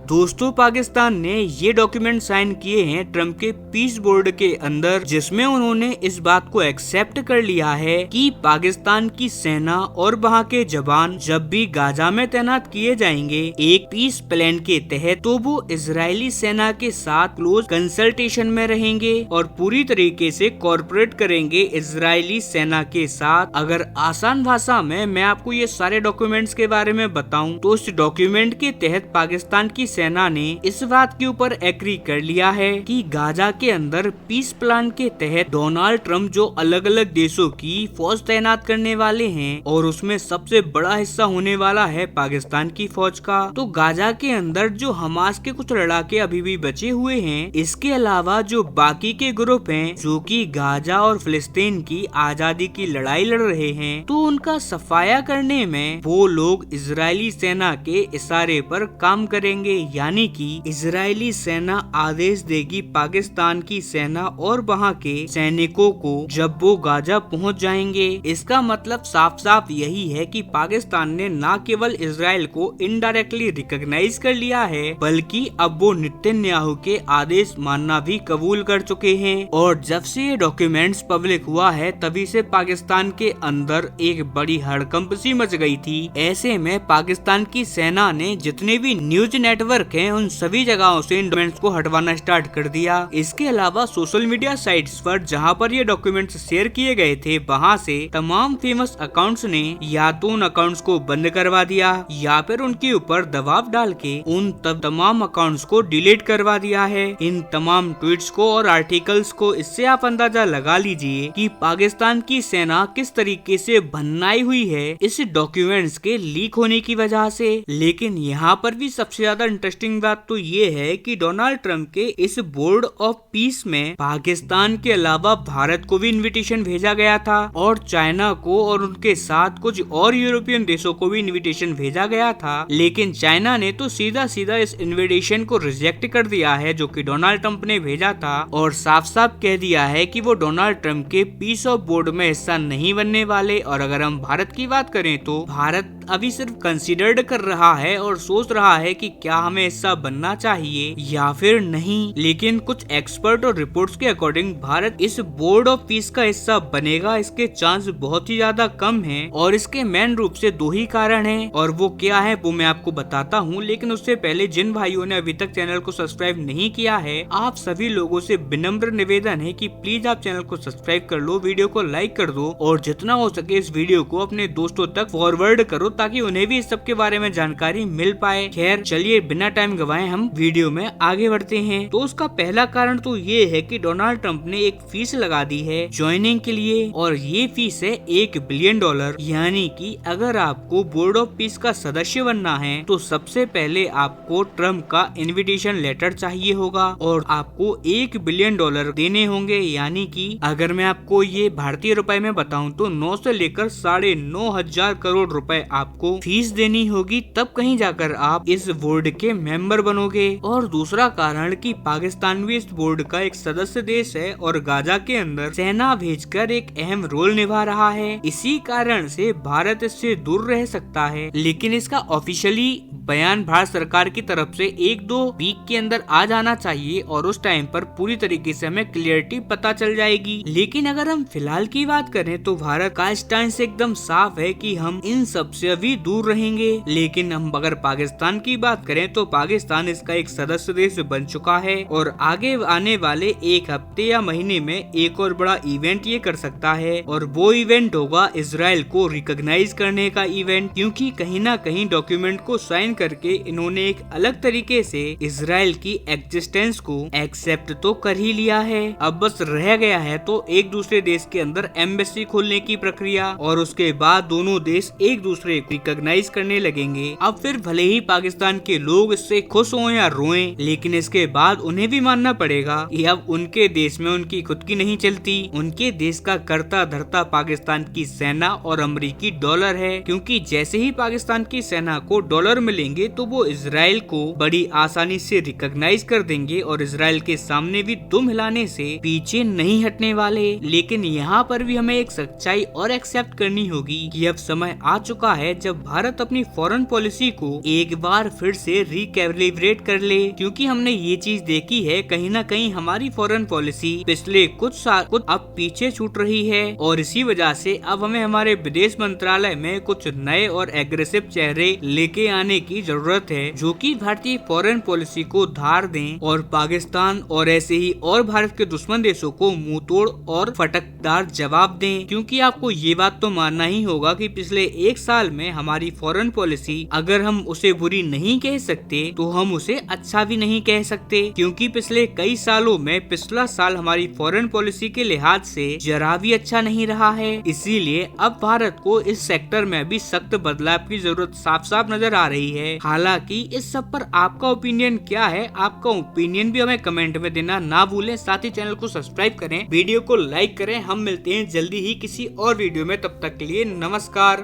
दोस्तों पाकिस्तान ने ये डॉक्यूमेंट साइन किए हैं ट्रम्प के पीस बोर्ड के अंदर, जिसमें उन्होंने इस बात को एक्सेप्ट कर लिया है कि पाकिस्तान की सेना और वहाँ के जवान जब भी गाजा में तैनात किए जाएंगे एक पीस प्लान के तहत, तो वो इजरायली सेना के साथ क्लोज कंसल्टेशन में रहेंगे और पूरी तरीके से कॉर्पोरेट करेंगे इजरायली सेना के साथ। अगर आसान भाषा में मैं आपको ये सारे डॉक्यूमेंट्स के बारे में बताऊं तो इस डॉक्यूमेंट के तहत पाकिस्तान की सेना ने इस बात के ऊपर एग्री कर लिया है कि गाजा के अंदर पीस प्लान के तहत डोनाल्ड ट्रम्प जो अलग अलग देशों की फौज तैनात करने वाले हैं और उसमें सबसे बड़ा हिस्सा होने वाला है पाकिस्तान की फौज का, तो गाजा के अंदर जो हमास के कुछ लड़ाके अभी भी बचे हुए हैं, इसके अलावा जो बाकी के ग्रुप हैं जो कि गाजा और फिलिस्तीन की आजादी की लड़ाई लड़ रहे हैं, तो उनका सफाया करने में वो लोग इजरायली सेना के इशारे पर काम करेंगे। यानी कि इजरायली सेना आदेश देगी पाकिस्तान की सेना और वहाँ के सैनिकों को जब वो गाजा पहुँच जाएंगे। इसका मतलब साफ साफ यही है कि पाकिस्तान ने न केवल इजराइल को इनडायरेक्टली रिकॉग्नाइज कर लिया है, बल्कि अब वो नेतन्याहू के आदेश मानना भी कबूल कर चुके हैं। और जब से ये डॉक्यूमेंट्स पब्लिक हुआ है तभी से पाकिस्तान के अंदर एक बड़ी हड़कंप सी मच गई थी। ऐसे में पाकिस्तान की सेना ने जितने भी न्यूज नेटवर्क हैं उन सभी जगहों से इन डॉक्यूमेंट्स को हटवाना स्टार्ट कर दिया। इसके अलावा सोशल मीडिया साइट्स पर जहां पर ये डॉक्यूमेंट्स शेयर किए गए थे वहां से तमाम फेमस अकाउंट्स ने या तो उन अकाउंट्स को बंद करवा दिया या फिर उनके ऊपर दबाव डाल के उन तमाम अकाउंट्स को डिलीट करवा दिया है। इन तमाम ट्वीट्स को और आर्टिकल्स को इससे आप अंदाजा लगा लीजिए कि पाकिस्तान की सेना किस तरीके से भन्नाई हुई है इस डॉक्यूमेंट्स के लीक होने की वजह से। लेकिन यहाँ पर भी सबसे ज्यादा इंटरेस्टिंग बात तो ये है कि डोनाल्ड ट्रम्प के इस बोर्ड ऑफ पीस में पाकिस्तान के अलावा भारत को भी इनविटेशन भेजा गया था और चाइना को और उनके साथ कुछ और यूरोपियन देशों को भी इनविटेशन भेजा गया था। लेकिन चाइना ने तो सीधा सीधा इस इनविटेशन को रिजेक्ट कर दिया है जो कि डोनाल्ड ट्रम्प ने भेजा था और साफ साफ कह दिया है कि वो डोनाल्ड ट्रम्प के पीस ऑफ बोर्ड में हिस्सा नहीं बनने वाले। और अगर हम भारत की बात करें तो भारत अभी सिर्फ कंसीडर्ड कर रहा है और सोच रहा है कि क्या हमें हिस्सा बनना चाहिए या फिर नहीं। लेकिन कुछ एक्सपर्ट और रिपोर्ट्स के अकॉर्डिंग भारत इस बोर्ड ऑफ पीस का हिस्सा बनेगा, इसके चांस बहुत ही ज्यादा कम हैं और इसके मेन रूप से दो ही कारण हैं और वो क्या है वो मैं आपको बताता हूँ। लेकिन उससे पहले जिन भाइयों ने अभी तक चैनल को सब्सक्राइब नहीं किया है, आप सभी लोगों से विनम्र निवेदन है कि प्लीज आप चैनल को सब्सक्राइब कर लो, वीडियो को लाइक कर दो और जितना हो सके इस वीडियो को अपने दोस्तों तक फॉरवर्ड करो ताकि उन्हें भी इस सब के बारे में जानकारी मिल पाए। खैर चलिए बिना टाइम गवाए हम वीडियो में आगे बढ़ते हैं। तो उसका पहला कारण तो ये है कि डोनाल्ड ट्रम्प ने एक फीस लगा दी है ज्वाइनिंग के लिए और ये फीस है $1 बिलियन। यानी कि अगर आपको बोर्ड ऑफ पीस का सदस्य बनना है तो सबसे पहले आपको ट्रम्प का इनविटेशन लेटर चाहिए होगा और आपको $1 बिलियन देने होंगे। यानी कि अगर मैं आपको ये भारतीय रुपए में बताऊं तो 9 से लेकर 9,500 करोड़ रुपए आपको फीस देनी होगी, तब कहीं जाकर आप इस बोर्ड के मेंबर बनोगे। और दूसरा कारण कि पाकिस्तान भी इस बोर्ड का एक सदस्य देश है और गाजा के अंदर सेना भेजकर एक अहम रोल निभा रहा है, इसी कारण से भारत इससे दूर रह सकता है। लेकिन इसका ऑफिशियली बयान भारत सरकार की तरफ से 1-2 वीक के अंदर आ जाना चाहिए और उस टाइम पर पूरी तरीके से हमें क्लियरिटी पता चल जाएगी। लेकिन अगर हम फिलहाल की बात करें तो भारत का स्टैंड एकदम साफ है कि हम इन सब से अभी दूर रहेंगे। लेकिन हम अगर पाकिस्तान की बात करें तो पाकिस्तान इसका एक सदस्य देश बन चुका है और आगे आने वाले एक हफ्ते या महीने में एक और बड़ा इवेंट ये कर सकता है और वो इवेंट होगा इजराइल को रिकॉग्नाइज करने का इवेंट, क्योंकि कहीं ना कहीं डॉक्यूमेंट को साइन करके इन्होंने एक अलग तरीके से इजराइल की एग्जिस्टेंस को एक्सेप्ट तो कर ही लिया है। अब बस रह गया है तो एक दूसरे देश के अंदर एम्बेसी खोलने की प्रक्रिया और उसके बाद दोनों देश एक दूसरे को रिकॉग्नाइज करने लगेंगे। अब फिर भले ही पाकिस्तान के लोग इससे खुश हों या रोएं, लेकिन इसके बाद उन्हें भी मानना पड़ेगा कि अब उनके देश में उनकी खुद की नहीं चलती, उनके देश का करता धरता पाकिस्तान की सेना और अमेरिकी डॉलर है। क्योंकि जैसे ही पाकिस्तान की सेना को डॉलर मिलेंगे तो वो इजराइल को बड़ी आसानी से रिकॉग्नाइज कर देंगे और इजराइल के सामने भी दुम हिलाने से पीछे नहीं हटने वाले। लेकिन यहाँ पर भी हमें एक सच्चाई और एक्सेप्ट करनी होगी कि अब समय आ चुका है जब भारत अपनी फॉरेन पॉलिसी को एक बार फिर से रिकैलिब्रेट कर ले, क्योंकि हमने ये चीज देखी है कहीं ना कहीं हमारी फॉरेन पॉलिसी पिछले कुछ साल अब पीछे छूट रही है और इसी वजह से अब हमें हमारे विदेश मंत्रालय में कुछ नए और एग्रेसिव चेहरे लेके आने की जरूरत है, जो कि भारतीय फॉरेन पॉलिसी को धार दें और पाकिस्तान और ऐसे ही और भारत के दुश्मन देशों को मुंहतोड़ और फटकदार जवाब दें। क्योंकि आपको ये बात तो मानना ही होगा कि पिछले एक साल में हमारी फॉरेन पॉलिसी, अगर हम उसे बुरी नहीं कह सकते तो हम उसे अच्छा भी नहीं कह सकते, क्योंकि पिछले कई सालों में पिछला साल हमारी फॉरेन पॉलिसी के लिहाज से जरा भी अच्छा नहीं रहा है। इसीलिए अब भारत को इस सेक्टर में भी सख्त बदलाव की जरूरत साफ साफ नजर आ रही है। हालांकि इस सब पर आपका ओपिनियन क्या है, आपका ओपिनियन भी हमें कमेंट में देना ना भूलें। साथ ही चैनल को सब्सक्राइब करें, वीडियो को लाइक करें। हम मिलते हैं जल्दी ही किसी और वीडियो में, तब तक के लिए नमस्कार।